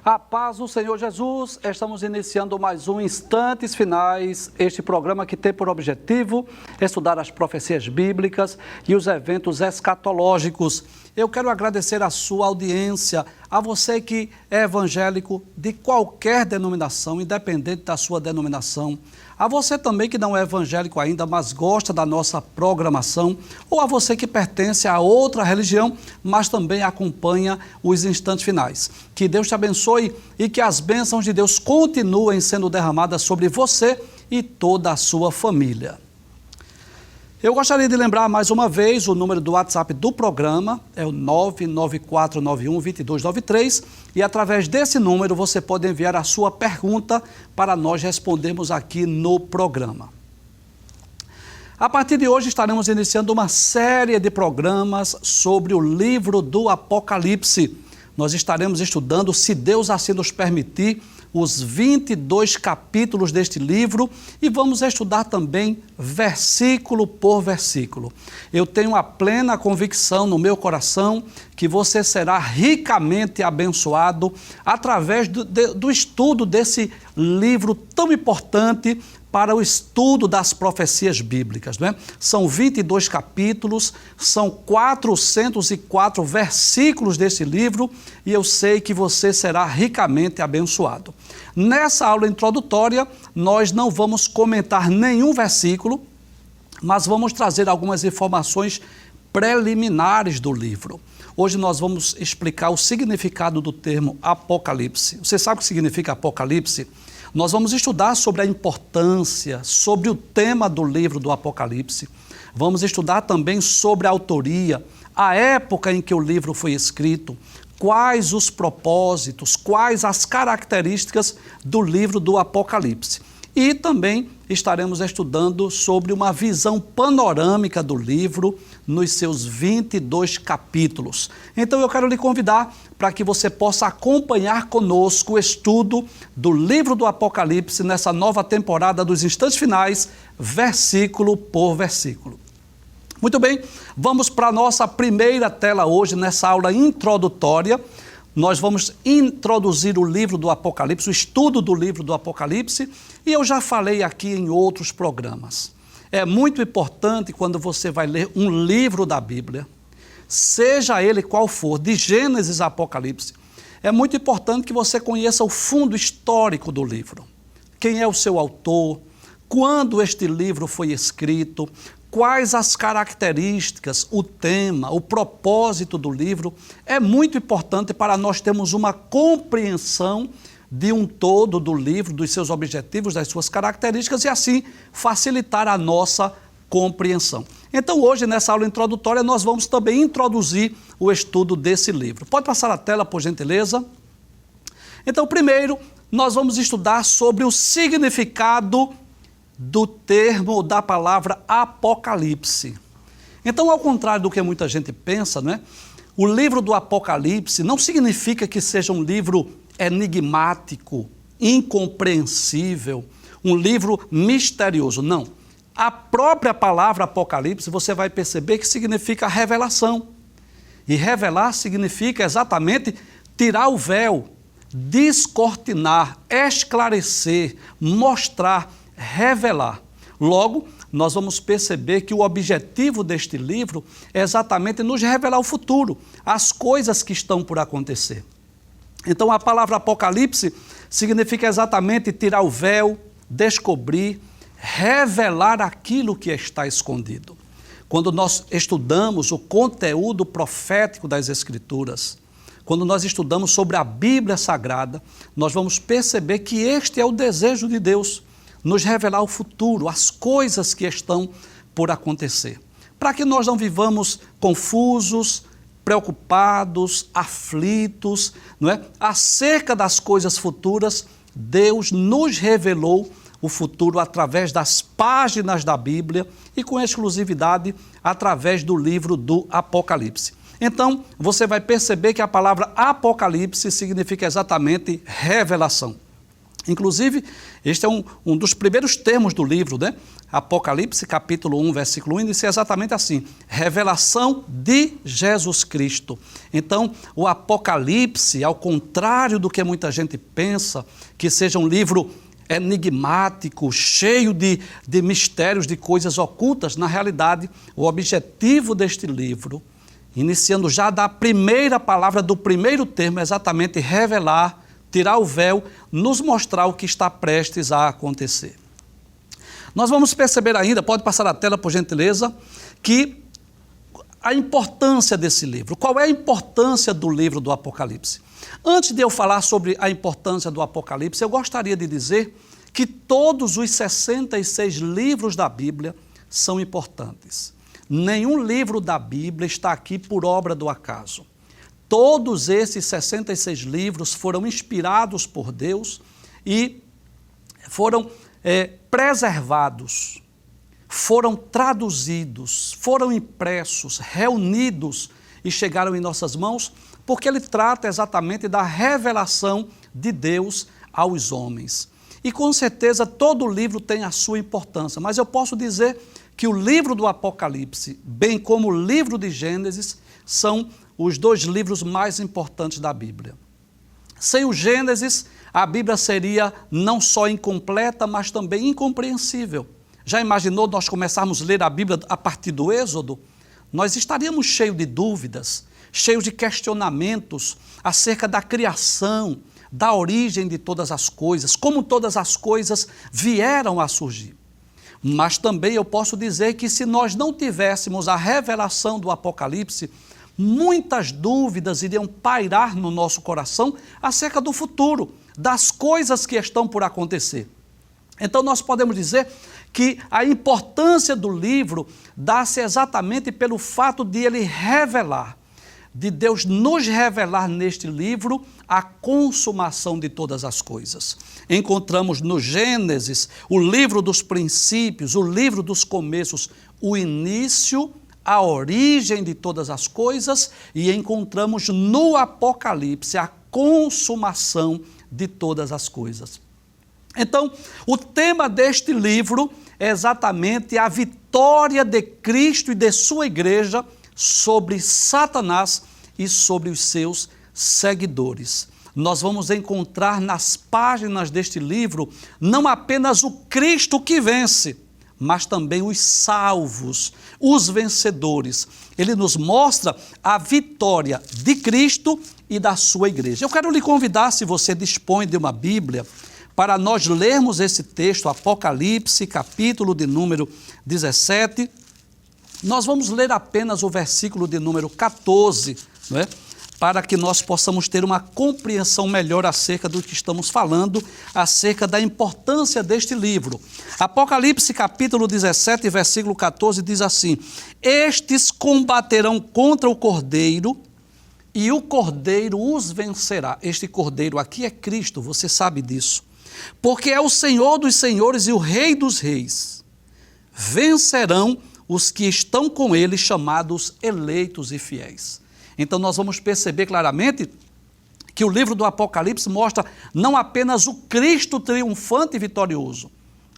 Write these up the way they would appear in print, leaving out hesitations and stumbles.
A paz do Senhor Jesus, estamos iniciando mais um Instantes Finais, este programa que tem por objetivo estudar as profecias bíblicas e os eventos escatológicos. Eu quero agradecer a sua audiência, a você que é evangélico de qualquer denominação, independente da sua denominação, a você também que não é evangélico ainda, mas gosta da nossa programação, ou a você que pertence a outra religião, mas também acompanha os Instantes Finais. Que Deus te abençoe e que as bênçãos de Deus continuem sendo derramadas sobre você e toda a sua família. Eu gostaria de lembrar mais uma vez o número do WhatsApp do programa, é o 99491-2293, e através desse número você pode enviar a sua pergunta para nós respondermos aqui no programa. A partir de hoje estaremos iniciando uma série de programas sobre o livro do Apocalipse. Nós estaremos estudando, se Deus assim nos permitir, os 22 capítulos deste livro e vamos estudar também versículo por versículo. Eu tenho a plena convicção no meu coração que você será ricamente abençoado através do estudo desse livro tão importante para o estudo das profecias bíblicas, não é? São 22 capítulos, são 404 versículos desse livro e eu sei que você será ricamente abençoado. Nessa aula introdutória, nós não vamos comentar nenhum versículo, mas vamos trazer algumas informações preliminares do livro. Hoje nós vamos explicar o significado do termo Apocalipse. Você sabe o que significa Apocalipse? Nós vamos estudar sobre a importância, sobre o tema do livro do Apocalipse. Vamos estudar também sobre a autoria, a época em que o livro foi escrito, quais os propósitos, quais as características do livro do Apocalipse. E também estaremos estudando sobre uma visão panorâmica do livro nos seus 22 capítulos. Então eu quero lhe convidar para que você possa acompanhar conosco o estudo do livro do Apocalipse nessa nova temporada dos Instantes Finais, versículo por versículo. Muito bem, vamos para a nossa primeira tela hoje, nessa aula introdutória. Nós vamos introduzir o livro do Apocalipse, o estudo do livro do Apocalipse, e eu já falei aqui em outros programas. É muito importante quando você vai ler um livro da Bíblia, seja ele qual for, de Gênesis a Apocalipse, é muito importante que você conheça o fundo histórico do livro. Quem é o seu autor, quando este livro foi escrito, quais as características, o tema, o propósito do livro. É muito importante para nós termos uma compreensão de um todo do livro, dos seus objetivos, das suas características e assim facilitar a nossa compreensão. Então hoje, nessa aula introdutória, nós vamos também introduzir o estudo desse livro. Pode passar a tela, por gentileza? Então, primeiro, nós vamos estudar sobre o significado do termo, da palavra Apocalipse. Então, ao contrário do que muita gente pensa, né? O livro do Apocalipse não significa que seja um livro enigmático, incompreensível, um livro misterioso, não. A própria palavra Apocalipse, você vai perceber que significa revelação. E revelar significa exatamente tirar o véu, descortinar, esclarecer, mostrar, revelar. Logo, nós vamos perceber que o objetivo deste livro é exatamente nos revelar o futuro, as coisas que estão por acontecer. Então, a palavra Apocalipse significa exatamente tirar o véu, descobrir, revelar aquilo que está escondido. Quando nós estudamos o conteúdo profético das Escrituras, quando nós estudamos sobre a Bíblia Sagrada, nós vamos perceber que este é o desejo de Deus, nos revelar o futuro, as coisas que estão por acontecer. Para que nós não vivamos confusos, preocupados, aflitos, não é? Acerca das coisas futuras, Deus nos revelou o futuro através das páginas da Bíblia e com exclusividade através do livro do Apocalipse. Então, você vai perceber que a palavra Apocalipse significa exatamente revelação. Inclusive, este é um dos primeiros termos do livro, né? Apocalipse, capítulo 1, versículo 1, inicia exatamente assim: revelação de Jesus Cristo. Então, o Apocalipse, ao contrário do que muita gente pensa, que seja um livro enigmático, cheio de mistérios, de coisas ocultas, na realidade, o objetivo deste livro, iniciando já da primeira palavra, do primeiro termo, é exatamente revelar, tirar o véu, nos mostrar o que está prestes a acontecer. Nós vamos perceber ainda, pode passar a tela por gentileza, que a importância desse livro. Qual é a importância do livro do Apocalipse? Antes de eu falar sobre a importância do Apocalipse, eu gostaria de dizer que todos os 66 livros da Bíblia são importantes. Nenhum livro da Bíblia está aqui por obra do acaso. Todos esses 66 livros foram inspirados por Deus e foram preservados, foram traduzidos, foram impressos, reunidos e chegaram em nossas mãos, porque ele trata exatamente da revelação de Deus aos homens. E com certeza todo livro tem a sua importância, mas eu posso dizer que o livro do Apocalipse, bem como o livro de Gênesis, são os dois livros mais importantes da Bíblia. Sem o Gênesis, a Bíblia seria não só incompleta, mas também incompreensível. Já imaginou nós começarmos a ler a Bíblia a partir do Êxodo? Nós estaríamos cheios de dúvidas, cheios de questionamentos acerca da criação, da origem de todas as coisas, como todas as coisas vieram a surgir. Mas também eu posso dizer que se nós não tivéssemos a revelação do Apocalipse, muitas dúvidas iriam pairar no nosso coração acerca do futuro, das coisas que estão por acontecer. Então nós podemos dizer que a importância do livro dá-se exatamente pelo fato de ele revelar, de Deus nos revelar neste livro a consumação de todas as coisas. Encontramos no Gênesis o livro dos princípios, o livro dos começos, o início, a origem de todas as coisas, e encontramos no Apocalipse a consumação de todas as coisas. Então, o tema deste livro é exatamente a vitória de Cristo e de sua igreja sobre Satanás e sobre os seus seguidores. Nós vamos encontrar nas páginas deste livro não apenas o Cristo que vence, mas também os salvos, os vencedores. Ele nos mostra a vitória de Cristo e da sua igreja. Eu quero lhe convidar, se você dispõe de uma Bíblia, para nós lermos esse texto, Apocalipse, capítulo de número 17. Nós vamos ler apenas o versículo de número 14, não é? Para que nós possamos ter uma compreensão melhor acerca do que estamos falando, acerca da importância deste livro. Apocalipse capítulo 17, versículo 14 diz assim: estes combaterão contra o Cordeiro e o Cordeiro os vencerá. Este Cordeiro aqui é Cristo, você sabe disso. Porque é o Senhor dos senhores e o Rei dos reis. Vencerão os que estão com ele, chamados eleitos e fiéis. Então nós vamos perceber claramente que o livro do Apocalipse mostra não apenas o Cristo triunfante e vitorioso,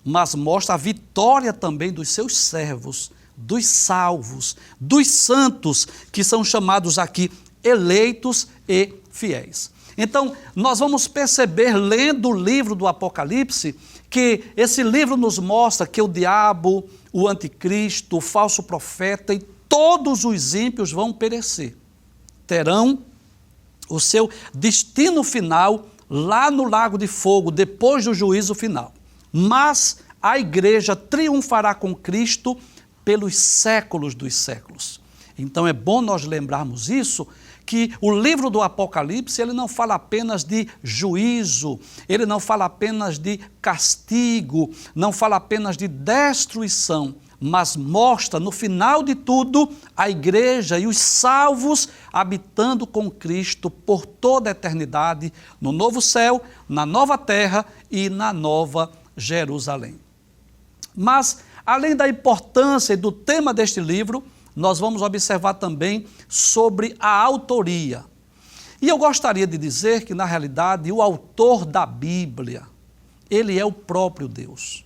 mas mostra a vitória também dos seus servos, dos salvos, dos santos, que são chamados aqui eleitos e fiéis. Então, nós vamos perceber, lendo o livro do Apocalipse, que esse livro nos mostra que o diabo, o anticristo, o falso profeta e todos os ímpios vão perecer. Terão o seu destino final lá no lago de fogo, depois do juízo final. Mas a igreja triunfará com Cristo pelos séculos dos séculos. Então é bom nós lembrarmos isso, que o livro do Apocalipse, ele não fala apenas de juízo, ele não fala apenas de castigo, não fala apenas de destruição, mas mostra no final de tudo a igreja e os salvos habitando com Cristo por toda a eternidade, no novo céu, na nova terra e na nova Jerusalém. Mas, além da importância e do tema deste livro, nós vamos observar também sobre a autoria. E eu gostaria de dizer que, na realidade, o autor da Bíblia, Ele é o próprio Deus.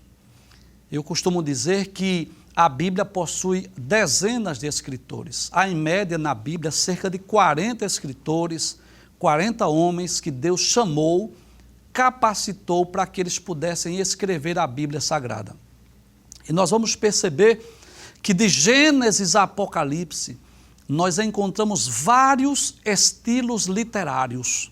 Eu costumo dizer que a Bíblia possui dezenas de escritores. Há, em média, na Bíblia, cerca de 40 escritores, 40 homens que Deus chamou, capacitou para que eles pudessem escrever a Bíblia Sagrada. E nós vamos perceber que de Gênesis a Apocalipse, nós encontramos vários estilos literários.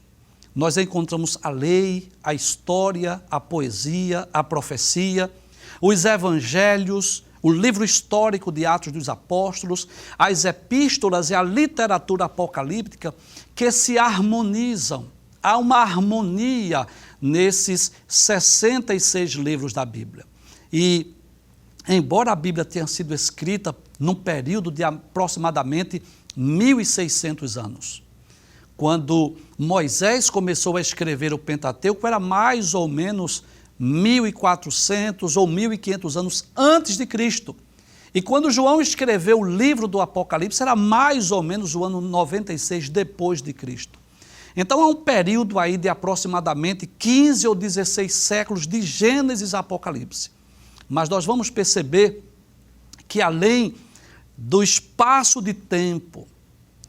Nós encontramos a lei, a história, a poesia, a profecia, os evangelhos, o livro histórico de Atos dos Apóstolos, as epístolas e a literatura apocalíptica que se harmonizam. Há uma harmonia nesses 66 livros da Bíblia. E, embora a Bíblia tenha sido escrita num período de aproximadamente 1.600 anos, quando Moisés começou a escrever o Pentateuco, era mais ou menos 1.400 ou 1.500 anos antes de Cristo. E quando João escreveu o livro do Apocalipse, era mais ou menos o ano 96 depois de Cristo. Então, há um período aí de aproximadamente 15 ou 16 séculos de Gênesis a Apocalipse. Mas nós vamos perceber que, além do espaço de tempo,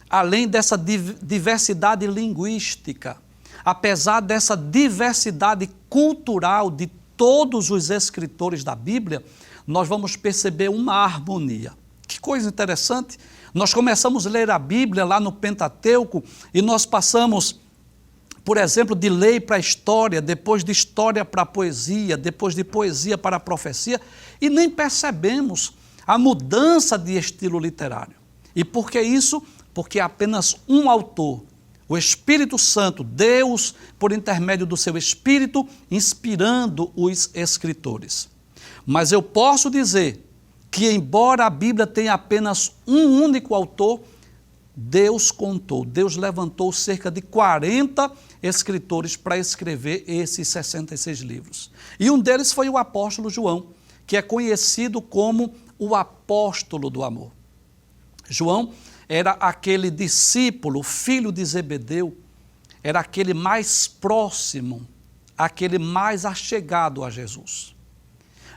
além dessa diversidade linguística, apesar dessa diversidade cultural de todos os escritores da Bíblia, nós vamos perceber uma harmonia. Que coisa interessante! Nós começamos a ler a Bíblia lá no Pentateuco e nós passamos, por exemplo, de lei para a história, depois de história para a poesia, depois de poesia para a profecia, e nem percebemos a mudança de estilo literário. E por que isso? Porque é apenas um autor, o Espírito Santo, Deus, por intermédio do seu Espírito, inspirando os escritores. Mas eu posso dizer que, embora a Bíblia tenha apenas um único autor, Deus levantou cerca de 40 escritores para escrever esses 66 livros. E um deles foi o apóstolo João, que é conhecido como o apóstolo do amor. João era aquele discípulo, filho de Zebedeu, era aquele mais próximo, aquele mais achegado a Jesus.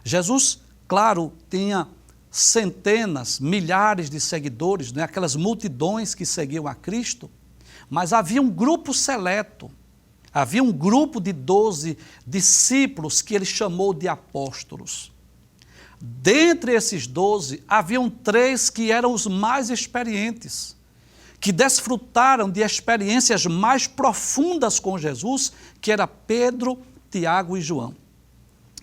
Jesus, claro, tinha centenas, milhares de seguidores, né? Aquelas multidões que seguiam a Cristo, mas havia um grupo seleto, havia um grupo de 12 discípulos que ele chamou de apóstolos. Dentre esses 12, haviam 3 que eram os mais experientes, que desfrutaram de experiências mais profundas com Jesus, que era Pedro, Tiago e João.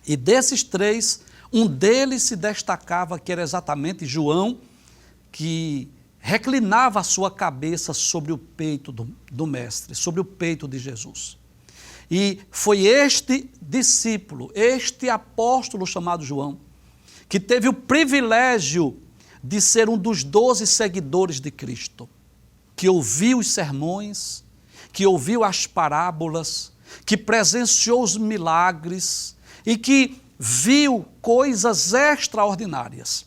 E desses 3, um deles se destacava, que era exatamente João, que reclinava a sua cabeça sobre o peito do Mestre, sobre o peito de Jesus. E foi este discípulo, este apóstolo chamado João, que teve o privilégio de ser um dos 12 seguidores de Cristo, que ouviu os sermões, que ouviu as parábolas, que presenciou os milagres e que viu coisas extraordinárias.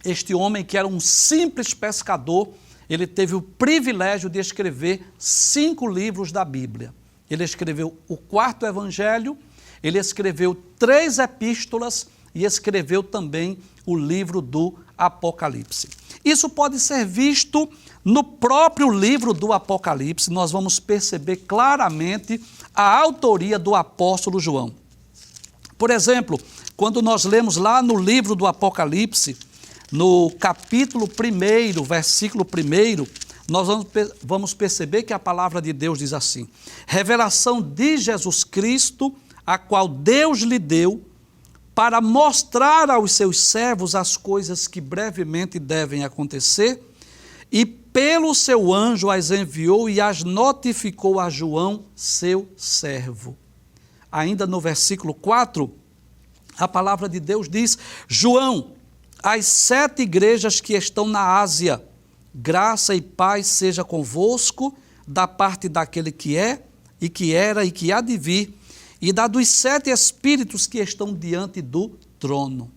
Este homem, que era um simples pescador, ele teve o privilégio de escrever 5 livros da Bíblia. Ele escreveu o 4º Evangelho, ele escreveu 3 epístolas e escreveu também o livro do Apocalipse. Isso pode ser visto no próprio livro do Apocalipse. Nós vamos perceber claramente a autoria do apóstolo João. Por exemplo, quando nós lemos lá no livro do Apocalipse, no capítulo 1, versículo 1, nós vamos perceber que a palavra de Deus diz assim: revelação de Jesus Cristo, a qual Deus lhe deu, para mostrar aos seus servos as coisas que brevemente devem acontecer, e pelo seu anjo as enviou e as notificou a João, seu servo. Ainda no versículo 4, a palavra de Deus diz: João, as 7 igrejas que estão na Ásia, graça e paz seja convosco, da parte daquele que é, e que era, e que há de vir, e da dos 7 espíritos que estão diante do trono.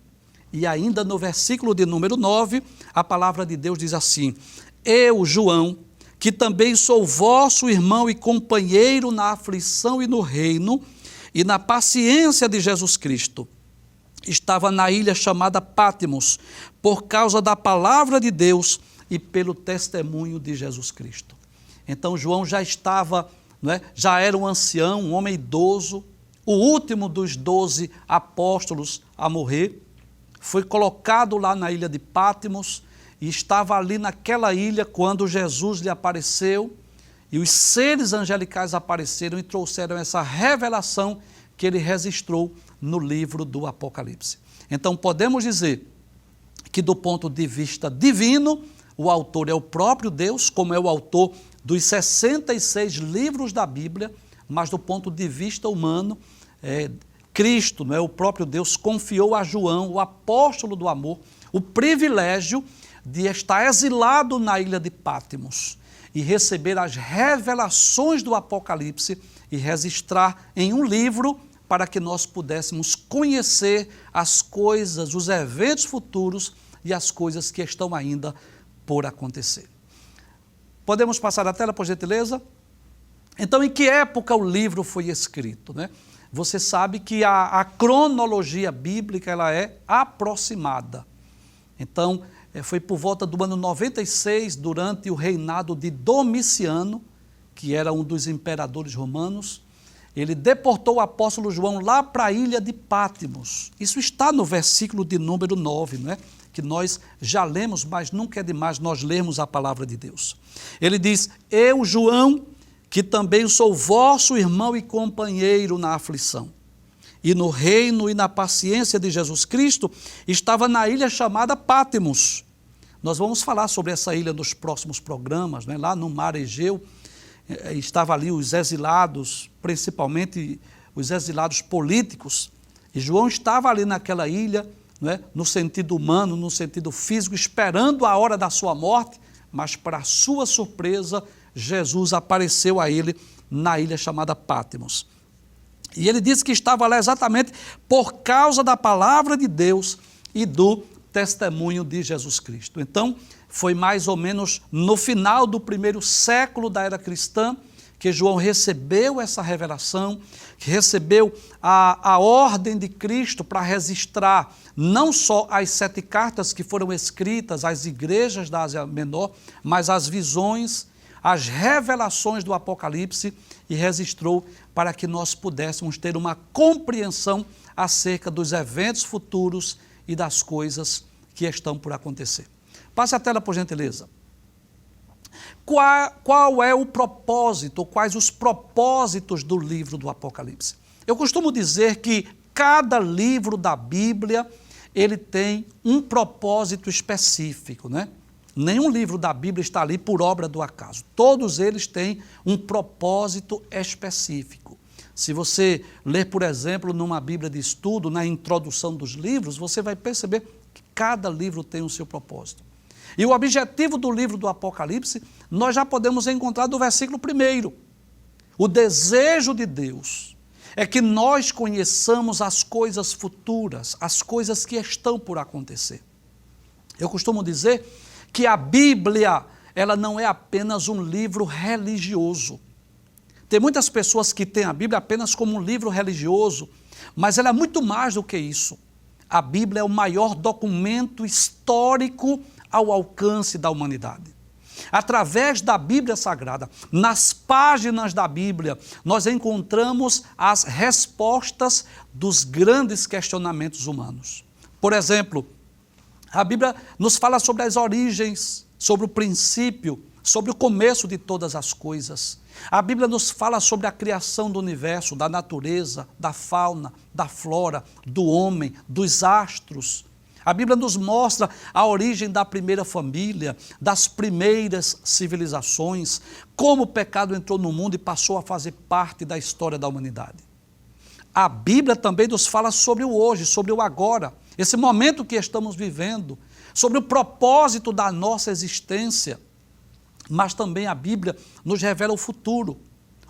E ainda no versículo de número 9, a palavra de Deus diz assim: eu, João, que também sou vosso irmão e companheiro na aflição e no reino, e na paciência de Jesus Cristo. Estava na ilha chamada Pátimos, por causa da palavra de Deus e pelo testemunho de Jesus Cristo. Então João já estava, já era um ancião, um homem idoso, o último dos 12 apóstolos a morrer. Foi colocado lá na ilha de Pátimos e estava ali naquela ilha quando Jesus lhe apareceu e os seres angelicais apareceram e trouxeram essa revelação que ele registrou no livro do Apocalipse. Então podemos dizer que do ponto de vista divino, o autor é o próprio Deus, como é o autor dos 66 livros da Bíblia, mas do ponto de vista humano, Cristo, o próprio Deus, confiou a João, o apóstolo do amor, o privilégio de estar exilado na ilha de Pátimos e receber as revelações do Apocalipse e registrar em um livro para que nós pudéssemos conhecer as coisas, os eventos futuros e as coisas que estão ainda por acontecer. Podemos passar a tela, por gentileza? Então, em que época o livro foi escrito, Você sabe que a cronologia bíblica ela é aproximada. Então, foi por volta do ano 96, durante o reinado de Domiciano, que era um dos imperadores romanos. Ele deportou o apóstolo João lá para a ilha de Pátimos. Isso está no versículo de número 9, que nós já lemos, mas nunca é demais nós lermos a palavra de Deus. Ele diz: eu, João, que também sou vosso irmão e companheiro na aflição, e no reino e na paciência de Jesus Cristo, estava na ilha chamada Pátimos. Nós vamos falar sobre essa ilha nos próximos programas, lá no mar Egeu. Estavam ali os exilados, principalmente os exilados políticos, e João estava ali naquela ilha, no sentido humano, no sentido físico, esperando a hora da sua morte, mas para sua surpresa, Jesus apareceu a ele na ilha chamada Pátimos. E ele disse que estava lá exatamente por causa da palavra de Deus e do testemunho de Jesus Cristo. Então, foi mais ou menos no final do primeiro século da era cristã que João recebeu essa revelação, que recebeu a ordem de Cristo para registrar não só as 7 cartas que foram escritas às igrejas da Ásia Menor, mas as visões, as revelações do Apocalipse, e registrou para que nós pudéssemos ter uma compreensão acerca dos eventos futuros e das coisas que estão por acontecer. Passe a tela, por gentileza. Qual é o propósito, quais os propósitos do livro do Apocalipse? Eu costumo dizer que cada livro da Bíblia, ele tem um propósito específico, Nenhum livro da Bíblia está ali por obra do acaso. Todos eles têm um propósito específico. Se você ler, por exemplo, numa Bíblia de estudo, na introdução dos livros, você vai perceber que cada livro tem o seu propósito. E o objetivo do livro do Apocalipse, nós já podemos encontrar do versículo 1. O desejo de Deus é que nós conheçamos as coisas futuras, as coisas que estão por acontecer. Eu costumo dizer que a Bíblia, ela não é apenas um livro religioso. Tem muitas pessoas que têm a Bíblia apenas como um livro religioso, mas ela é muito mais do que isso. A Bíblia é o maior documento histórico ao alcance da humanidade. Através da Bíblia Sagrada, nas páginas da Bíblia, nós encontramos as respostas dos grandes questionamentos humanos. Por exemplo, a Bíblia nos fala sobre as origens, sobre o princípio, sobre o começo de todas as coisas. A Bíblia nos fala sobre a criação do universo, da natureza, da fauna, da flora, do homem, dos astros. A Bíblia nos mostra a origem da primeira família, das primeiras civilizações, como o pecado entrou no mundo e passou a fazer parte da história da humanidade. A Bíblia também nos fala sobre o hoje, sobre o agora, esse momento que estamos vivendo, sobre o propósito da nossa existência. Mas também a Bíblia nos revela o futuro,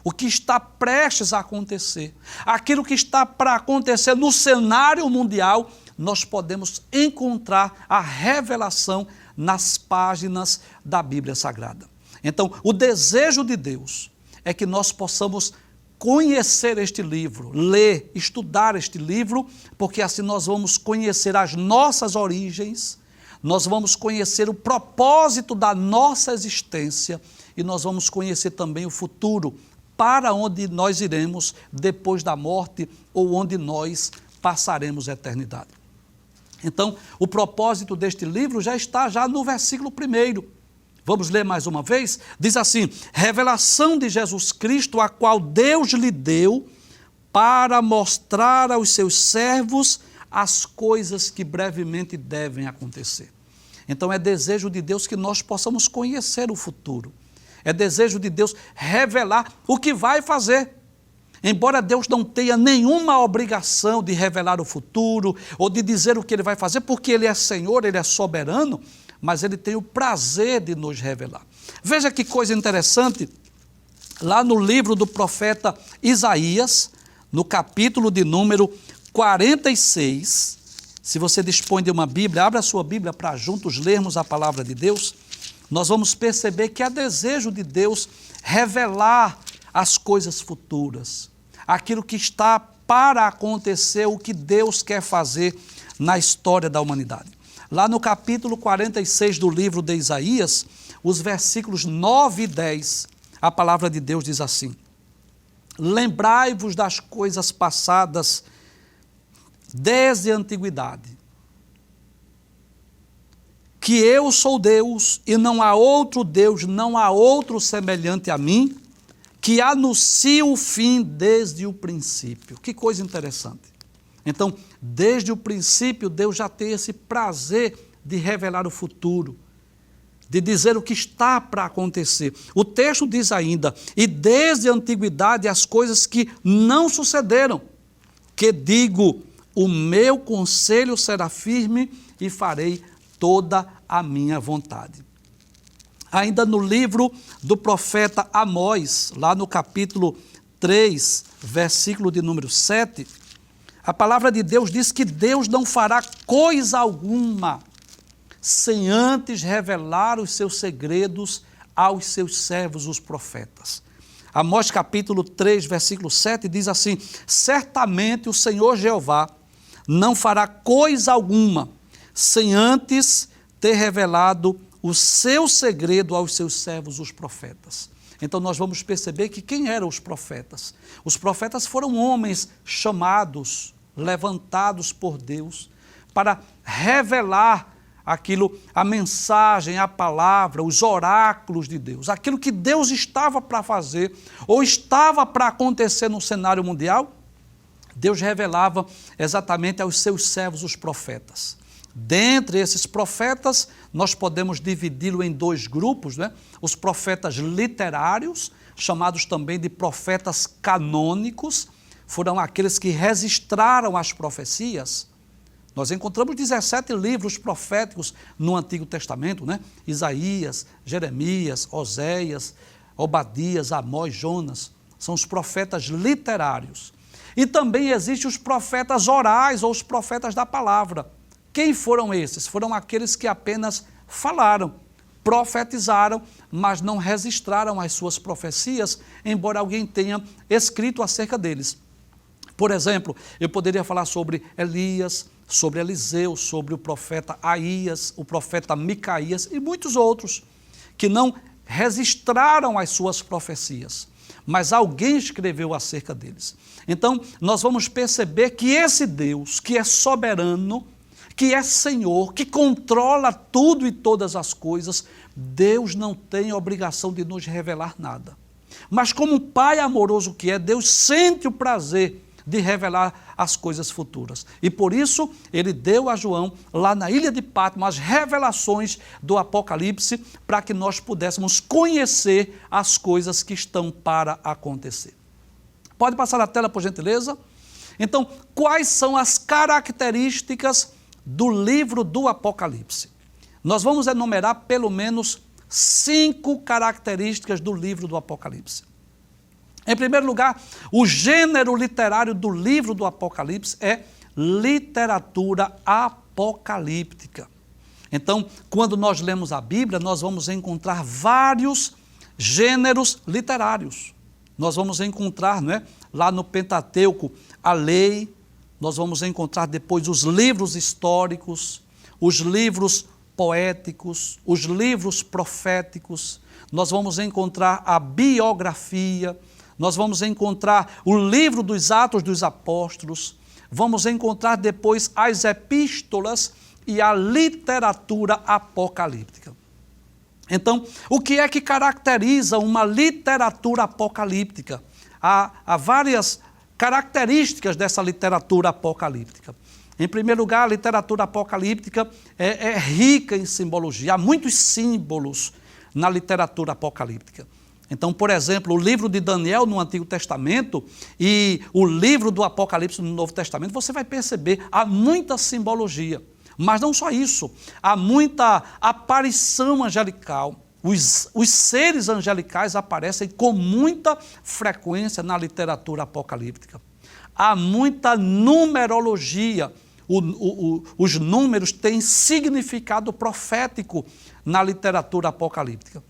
o que está prestes a acontecer. Aquilo que está para acontecer no cenário mundial, nós podemos encontrar a revelação nas páginas da Bíblia Sagrada. Então, o desejo de Deus é que nós possamos conhecer este livro, ler, estudar este livro, porque assim nós vamos conhecer as nossas origens, nós vamos conhecer o propósito da nossa existência e nós vamos conhecer também o futuro, para onde nós iremos depois da morte ou onde nós passaremos a eternidade. Então, o propósito deste livro já está no versículo 1. Vamos ler mais uma vez? Diz assim: revelação de Jesus Cristo, a qual Deus lhe deu para mostrar aos seus servos as coisas que brevemente devem acontecer. Então é desejo de Deus que nós possamos conhecer o futuro. É desejo de Deus revelar o que vai fazer. Embora Deus não tenha nenhuma obrigação de revelar o futuro ou de dizer o que Ele vai fazer, porque Ele é Senhor, Ele é soberano, mas Ele tem o prazer de nos revelar. Veja que coisa interessante, lá no livro do profeta Isaías, no capítulo de número 46, se você dispõe de uma Bíblia, abra a sua Bíblia para juntos lermos a palavra de Deus, nós vamos perceber que é desejo de Deus revelar as coisas futuras, aquilo que está para acontecer, o que Deus quer fazer na história da humanidade. Lá no capítulo 46 do livro de Isaías, os versículos 9 e 10, a palavra de Deus diz assim: lembrai-vos das coisas passadas desde a antiguidade, que eu sou Deus e não há outro Deus, não há outro semelhante a mim, que anuncio o fim desde o princípio. Que coisa interessante. Então, desde o princípio, Deus já tem esse prazer de revelar o futuro, de dizer o que está para acontecer. O texto diz ainda: e desde a antiguidade as coisas que não sucederam, que digo, o meu conselho será firme e farei toda a minha vontade. Ainda no livro do profeta Amós, lá no capítulo 3, versículo de número 7, a palavra de Deus diz que Deus não fará coisa alguma sem antes revelar os seus segredos aos seus servos, os profetas. Amós capítulo 3, versículo 7 diz assim: certamente o Senhor Jeová não fará coisa alguma sem antes ter revelado o seu segredo aos seus servos, os profetas. Então nós vamos perceber que quem eram os profetas? Os profetas foram homens chamados, levantados por Deus para revelar aquilo, a mensagem, a palavra, os oráculos de Deus, aquilo que Deus estava para fazer ou estava para acontecer no cenário mundial. Deus revelava exatamente aos seus servos, os profetas. Dentre esses profetas, nós podemos dividi-lo em dois grupos, né? Os profetas literários, chamados também de profetas canônicos, foram aqueles que registraram as profecias. Nós encontramos 17 livros proféticos no Antigo Testamento, né? Isaías, Jeremias, Oséias, Obadias, Amós, Jonas. São os profetas literários. E também existem os profetas orais ou os profetas da palavra. Quem foram esses? Foram aqueles que apenas falaram, profetizaram, mas não registraram as suas profecias, embora alguém tenha escrito acerca deles. Por exemplo, eu poderia falar sobre Elias, sobre Eliseu, sobre o profeta Aías, o profeta Micaías e muitos outros que não registraram as suas profecias, mas alguém escreveu acerca deles. Então, nós vamos perceber que esse Deus, que é soberano, que é Senhor, que controla tudo e todas as coisas, Deus não tem obrigação de nos revelar nada. Mas como Pai amoroso que é, Deus sente o prazer de revelar as coisas futuras. E por isso, Ele deu a João, lá na ilha de Patmos, as revelações do Apocalipse, para que nós pudéssemos conhecer as coisas que estão para acontecer. Pode passar a tela, por gentileza? Então, quais são as características do livro do Apocalipse? Nós vamos enumerar pelo menos 5 características do livro do Apocalipse. Em primeiro lugar, o gênero literário do livro do Apocalipse é literatura apocalíptica. Então, quando nós lemos a Bíblia, nós vamos encontrar vários gêneros literários. nós vamos encontrar, não é, lá no Pentateuco a lei, nós vamos encontrar depois os livros históricos, os livros poéticos, os livros proféticos, nós vamos encontrar a biografia, nós vamos encontrar o livro dos Atos dos Apóstolos, vamos encontrar depois as epístolas e a literatura apocalíptica. Então, o que é que caracteriza uma literatura apocalíptica? Há várias características dessa literatura apocalíptica. Em primeiro lugar, a literatura apocalíptica é rica em simbologia, há muitos símbolos na literatura apocalíptica. Então, por exemplo, o livro de Daniel no Antigo Testamento e o livro do Apocalipse no Novo Testamento, você vai perceber, há muita simbologia. Mas não só isso, há muita aparição angelical. Os seres angelicais aparecem com muita frequência na literatura apocalíptica. Há muita numerologia. Os números têm significado profético na literatura apocalíptica.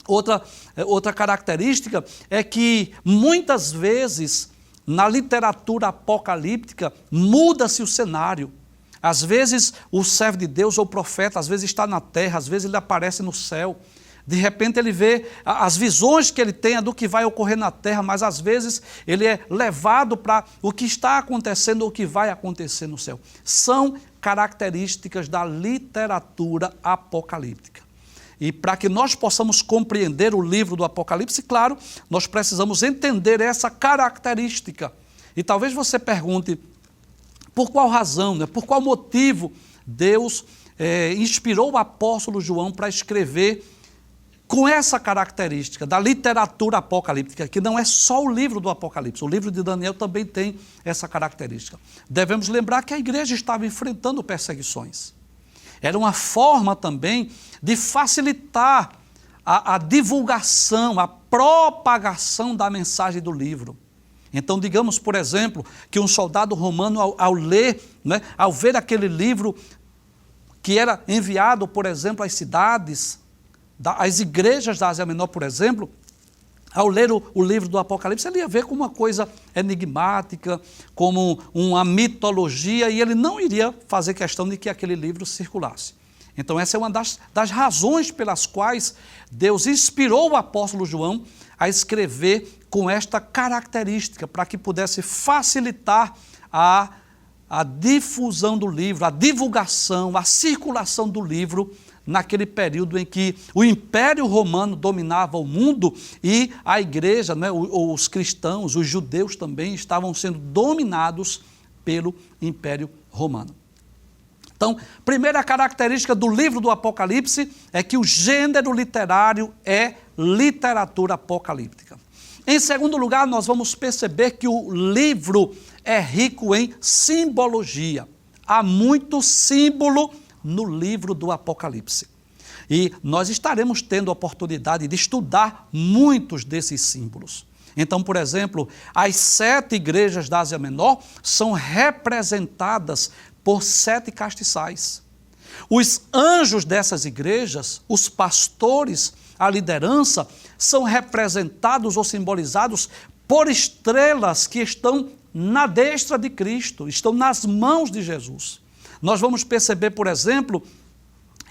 Outra característica é que muitas vezes na literatura apocalíptica muda-se o cenário. Às vezes o servo de Deus ou o profeta, às vezes está na terra, às vezes ele aparece no céu. De repente ele vê as visões que ele tem do que vai ocorrer na terra, mas às vezes ele é levado para o que está acontecendo ou o que vai acontecer no céu. São características da literatura apocalíptica. E para que nós possamos compreender o livro do Apocalipse, claro, nós precisamos entender essa característica. E talvez você pergunte, por qual razão, né? Por qual motivo Deus inspirou o apóstolo João para escrever com essa característica da literatura apocalíptica, que não é só o livro do Apocalipse, o livro de Daniel também tem essa característica. Devemos lembrar que a igreja estava enfrentando perseguições. Era uma forma também de facilitar a divulgação, a propagação da mensagem do livro. Então, digamos, por exemplo, que um soldado romano, ao ler, né, ao ver aquele livro que era enviado, por exemplo, às cidades, às igrejas da Ásia Menor, por exemplo, ao ler o livro do Apocalipse, ele ia ver como uma coisa enigmática, como uma mitologia, e ele não iria fazer questão de que aquele livro circulasse. Então, essa é uma das razões pelas quais Deus inspirou o apóstolo João a escrever com esta característica, para que pudesse facilitar a difusão do livro, a divulgação, a circulação do livro, naquele período em que o Império Romano dominava o mundo e a igreja, né, os cristãos, os judeus também estavam sendo dominados pelo Império Romano. Então, primeira característica do livro do Apocalipse é que o gênero literário é literatura apocalíptica. Em segundo lugar, nós vamos perceber que o livro é rico em simbologia. Há muito símbolo no livro do Apocalipse. E nós estaremos tendo a oportunidade de estudar muitos desses símbolos. Então, por exemplo, as 7 igrejas da Ásia Menor são representadas por 7 castiçais. Os anjos dessas igrejas, os pastores, a liderança, são representados ou simbolizados por estrelas que estão na destra de Cristo, estão nas mãos de Jesus. Nós vamos perceber, por exemplo,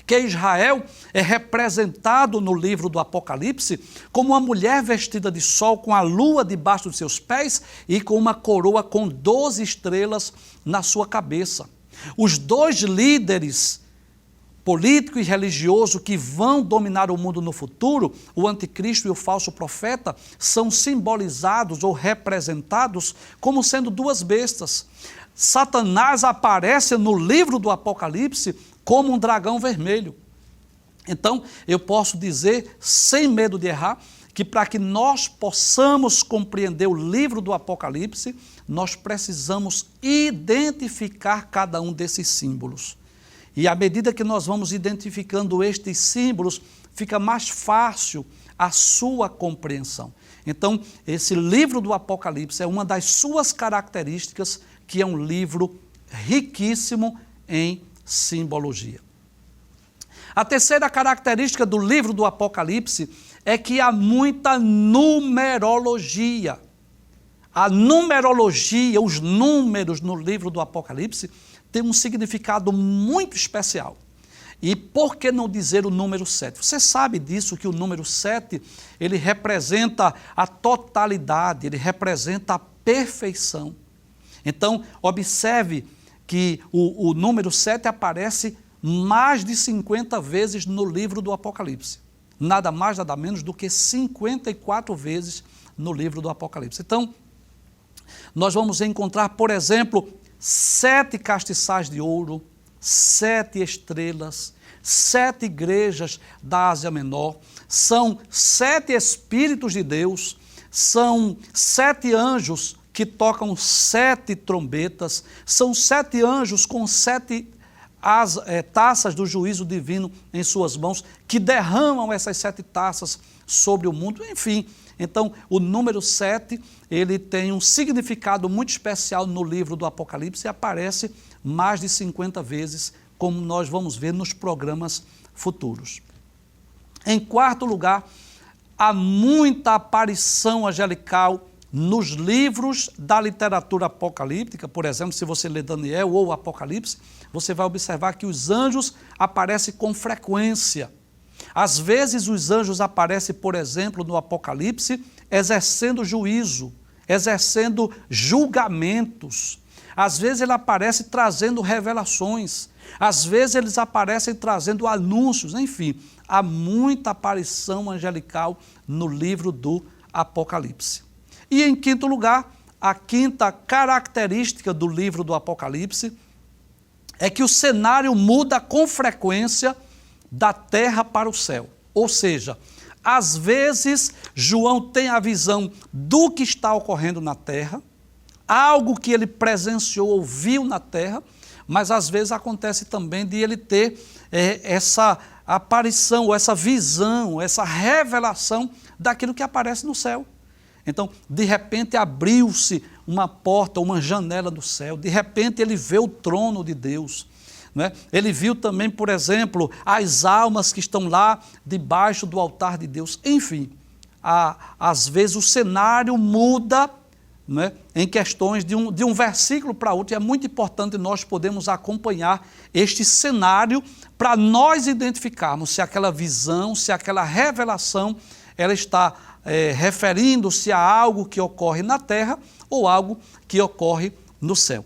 que Israel é representado no livro do Apocalipse como uma mulher vestida de sol, com a lua debaixo dos seus pés e com uma coroa com 12 estrelas na sua cabeça. Os 2 líderes político e religioso que vão dominar o mundo no futuro, o anticristo e o falso profeta, são simbolizados ou representados como sendo 2 bestas. Satanás aparece no livro do Apocalipse como um dragão vermelho. Então, eu posso dizer, sem medo de errar, que para que nós possamos compreender o livro do Apocalipse, nós precisamos identificar cada um desses símbolos. E à medida que nós vamos identificando estes símbolos, fica mais fácil a sua compreensão. Então, esse livro do Apocalipse é uma das suas características, que é um livro riquíssimo em simbologia. A terceira característica do livro do Apocalipse é que há muita numerologia. A numerologia, os números no livro do Apocalipse, tem um significado muito especial. E por que não dizer o número 7? Você sabe disso, que o número 7, ele representa a totalidade, ele representa a perfeição. Então, observe que o número 7 aparece mais de 50 vezes no livro do Apocalipse. Nada mais, nada menos do que 54 vezes no livro do Apocalipse. Então, nós vamos encontrar, por exemplo, 7 castiçais de ouro, 7 estrelas, 7 igrejas da Ásia Menor, são 7 Espíritos de Deus, são 7 anjos que tocam 7 trombetas, são 7 anjos com 7 taças do juízo divino em suas mãos, que derramam essas 7 taças sobre o mundo, enfim. Então, o número 7, ele tem um significado muito especial no livro do Apocalipse e aparece mais de 50 vezes, como nós vamos ver nos programas futuros. Em quarto lugar, há muita aparição angelical nos livros da literatura apocalíptica. Por exemplo, se você ler Daniel ou Apocalipse, você vai observar que os anjos aparecem com frequência. Às vezes os anjos aparecem, por exemplo, no Apocalipse, exercendo juízo, exercendo julgamentos. Às vezes ele aparece trazendo revelações. Às vezes eles aparecem trazendo anúncios. Enfim, há muita aparição angelical no livro do Apocalipse. E em quinto lugar, a quinta característica do livro do Apocalipse é que o cenário muda com frequência da terra para o céu. Ou seja, às vezes João tem a visão do que está ocorrendo na terra, algo que ele presenciou ou viu na terra, mas às vezes acontece também de ele ter essa aparição, ou essa visão, essa revelação daquilo que aparece no céu. Então, de repente abriu-se uma porta, uma janela do céu, de repente ele vê o trono de Deus. Né? Ele viu também, por exemplo, as almas que estão lá debaixo do altar de Deus. Enfim, às vezes o cenário muda, né, em questões de um versículo para outro, e é muito importante nós podermos acompanhar este cenário para nós identificarmos se aquela visão, se aquela revelação, ela está referindo-se a algo que ocorre na terra ou algo que ocorre no céu.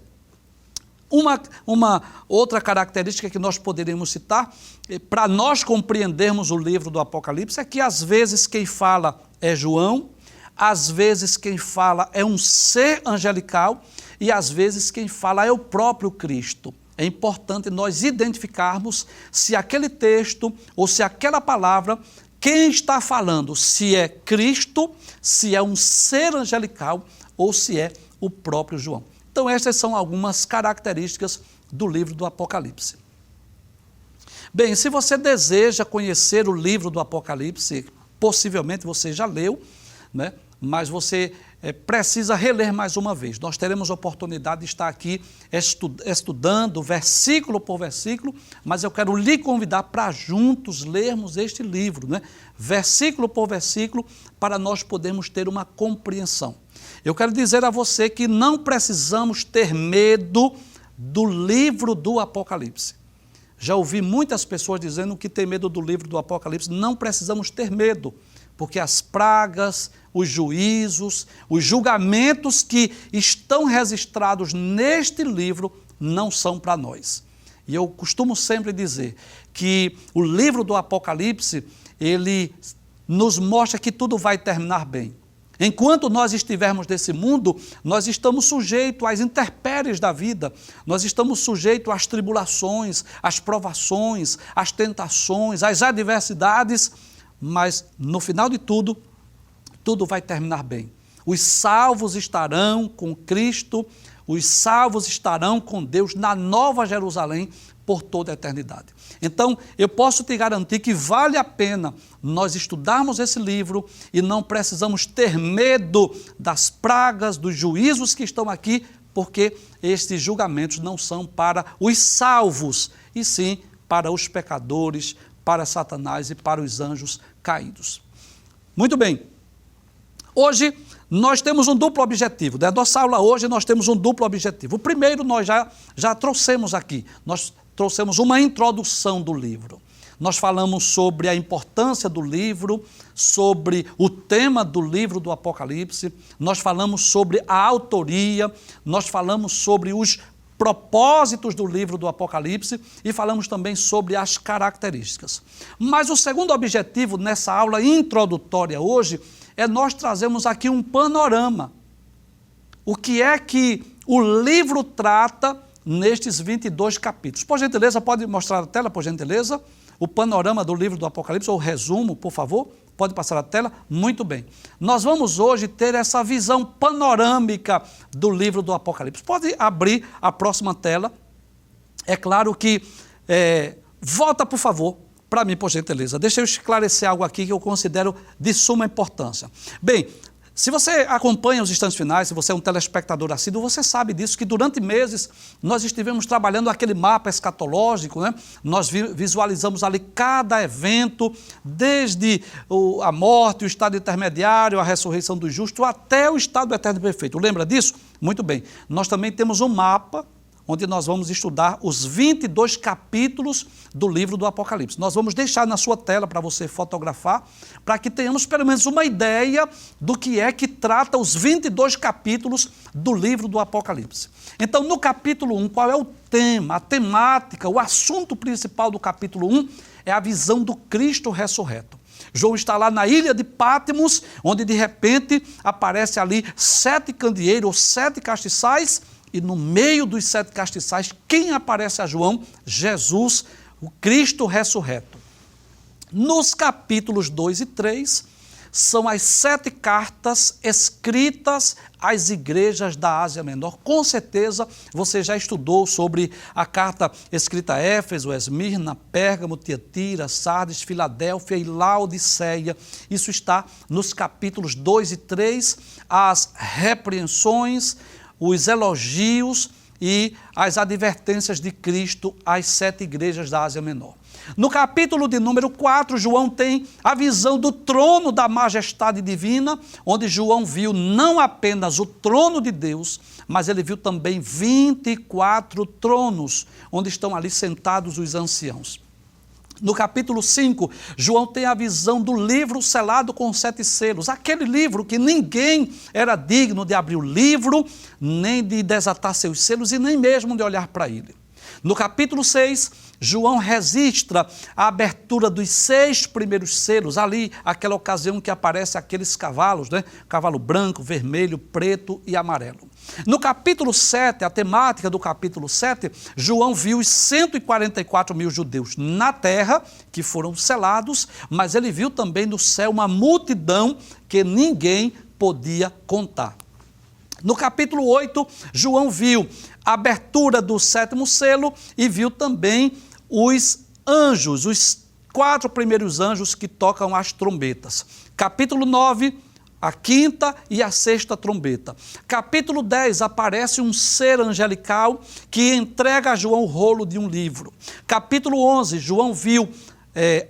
Uma outra característica que nós poderíamos citar, para nós compreendermos o livro do Apocalipse, é que às vezes quem fala é João, às vezes quem fala é um ser angelical e às vezes quem fala é o próprio Cristo. É importante nós identificarmos se aquele texto ou se aquela palavra, quem está falando, se é Cristo, se é um ser angelical ou se é o próprio João. Então, estas são algumas características do livro do Apocalipse. Bem, se você deseja conhecer o livro do Apocalipse, possivelmente você já leu, né? Mas você precisa reler mais uma vez. Nós teremos a oportunidade de estar aqui estudando versículo por versículo, mas eu quero lhe convidar para juntos lermos este livro, né? Versículo por versículo, para nós podermos ter uma compreensão. Eu quero dizer a você que não precisamos ter medo do livro do Apocalipse. Já ouvi muitas pessoas dizendo que tem medo do livro do Apocalipse. Não precisamos ter medo, porque as pragas, os juízos, os julgamentos que estão registrados neste livro não são para nós. E eu costumo sempre dizer que o livro do Apocalipse, ele nos mostra que tudo vai terminar bem. Enquanto nós estivermos nesse mundo, nós estamos sujeitos às intempéries da vida, nós estamos sujeitos às tribulações, às provações, às tentações, às adversidades, mas no final de tudo, tudo vai terminar bem. Os salvos estarão com Cristo, os salvos estarão com Deus na Nova Jerusalém por toda a eternidade. Então, eu posso te garantir que vale a pena nós estudarmos esse livro e não precisamos ter medo das pragas, dos juízos que estão aqui, porque estes julgamentos não são para os salvos, e sim para os pecadores, para Satanás e para os anjos caídos. Muito bem. Hoje nós temos um duplo objetivo. Da nossa aula hoje nós temos um duplo objetivo. O primeiro nós já trouxemos aqui. Nós trouxemos uma introdução do livro. Nós falamos sobre a importância do livro, sobre o tema do livro do Apocalipse, nós falamos sobre a autoria, nós falamos sobre os propósitos do livro do Apocalipse e falamos também sobre as características. Mas o segundo objetivo nessa aula introdutória hoje é nós trazermos aqui um panorama. O que é que o livro trata nestes 22 capítulos? Por gentileza, pode mostrar a tela, por gentileza? O panorama do livro do Apocalipse, ou o resumo, por favor, pode passar a tela? Muito bem. Nós vamos hoje ter essa visão panorâmica do livro do Apocalipse. Pode abrir a próxima tela. É claro que, volta por favor, para mim, por gentileza. Deixa eu esclarecer algo aqui que eu considero de suma importância. Bem, se você acompanha os instantes finais, se você é um telespectador assíduo, você sabe disso, que durante meses nós estivemos trabalhando aquele mapa escatológico, né? Nós visualizamos ali cada evento, desde a morte, o estado intermediário, a ressurreição do justo, até o estado eterno perfeito. Lembra disso? Muito bem. Nós também temos um mapa onde nós vamos estudar os 22 capítulos do livro do Apocalipse. Nós vamos deixar na sua tela para você fotografar, para que tenhamos pelo menos uma ideia do que é que trata os 22 capítulos do livro do Apocalipse. Então, no capítulo 1, qual é o tema, a temática, o assunto principal do capítulo 1 é a visão do Cristo ressurreto. João está lá na ilha de Patmos, onde de repente aparece ali 7 candeeiros, ou 7 castiçais, e no meio dos 7 castiçais, quem aparece a João? Jesus, o Cristo ressurreto. Nos capítulos 2 e 3, são as 7 cartas escritas às igrejas da Ásia Menor. Com certeza, você já estudou sobre a carta escrita a Éfeso, Esmirna, Pérgamo, Tiatira, Sardes, Filadélfia e Laodiceia. Isso está nos capítulos 2 e 3, as repreensões, os elogios e as advertências de Cristo às 7 igrejas da Ásia Menor. No capítulo de número 4, João tem a visão do trono da majestade divina, onde João viu não apenas o trono de Deus, mas ele viu também 24 tronos, onde estão ali sentados os anciãos. No capítulo 5, João tem a visão do livro selado com 7 selos, aquele livro que ninguém era digno de abrir o livro, nem de desatar seus selos e nem mesmo de olhar para ele. No capítulo 6, João registra a abertura dos 6 primeiros selos, ali aquela ocasião que aparecem aqueles cavalos, né? Cavalo branco, vermelho, preto e amarelo. No capítulo 7, a temática do capítulo 7, João viu os 144 mil judeus na terra, que foram selados, mas ele viu também no céu uma multidão que ninguém podia contar. No capítulo 8, João viu a abertura do 7º selo e viu também os anjos, os 4 primeiros anjos que tocam as trombetas. Capítulo 9, a 5ª e a 6ª trombeta. Capítulo 10, aparece um ser angelical que entrega a João o rolo de um livro. Capítulo 11, João viu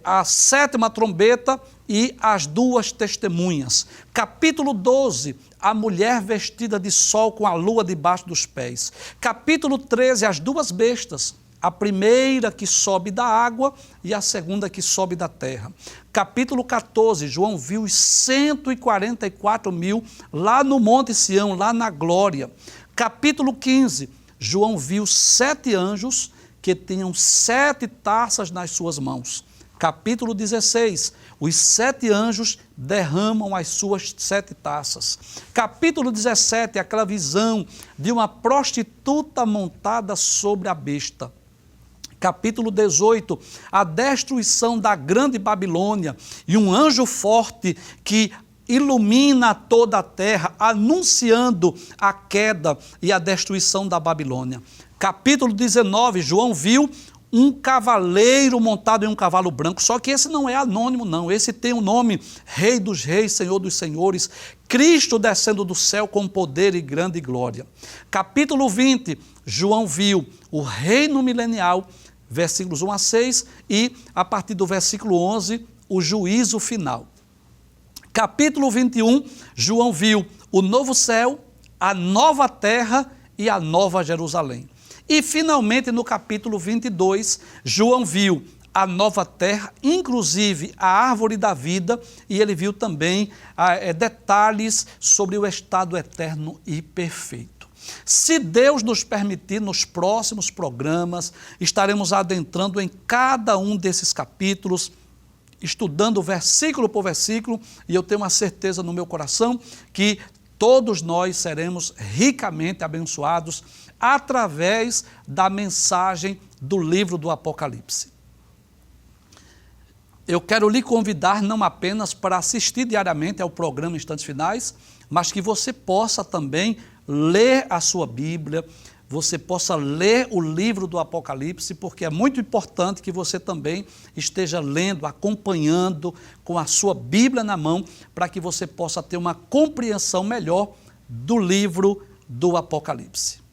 a 7ª trombeta e as 2 testemunhas. Capítulo 12, a mulher vestida de sol com a lua debaixo dos pés. Capítulo 13, as 2 bestas, a primeira que sobe da água e a segunda que sobe da terra. Capítulo 14, João viu os 144 mil lá no Monte Sião, lá na glória. Capítulo 15, João viu 7 anjos que tinham 7 taças nas suas mãos. Capítulo 16, os 7 anjos derramam as suas 7 taças. Capítulo 17, aquela visão de uma prostituta montada sobre a besta. Capítulo 18, a destruição da grande Babilônia e um anjo forte que ilumina toda a terra, anunciando a queda e a destruição da Babilônia. Capítulo 19, João viu um cavaleiro montado em um cavalo branco, só que esse não é anônimo não, esse tem o nome Rei dos Reis, Senhor dos Senhores, Cristo descendo do céu com poder e grande glória. Capítulo 20, João viu o reino milenial, versículos 1 a 6, e a partir do versículo 11, o juízo final. Capítulo 21, João viu o novo céu, a nova terra e a nova Jerusalém. E finalmente no capítulo 22, João viu a nova terra, inclusive a árvore da vida, e ele viu também detalhes sobre o estado eterno e perfeito. Se Deus nos permitir, nos próximos programas, estaremos adentrando em cada um desses capítulos, estudando versículo por versículo, e eu tenho uma certeza no meu coração que todos nós seremos ricamente abençoados através da mensagem do livro do Apocalipse. Eu quero lhe convidar não apenas para assistir diariamente ao programa Instantes Finais, mas que você possa também ler a sua Bíblia, você possa ler o livro do Apocalipse, porque é muito importante que você também esteja lendo, acompanhando com a sua Bíblia na mão, para que você possa ter uma compreensão melhor do livro do Apocalipse.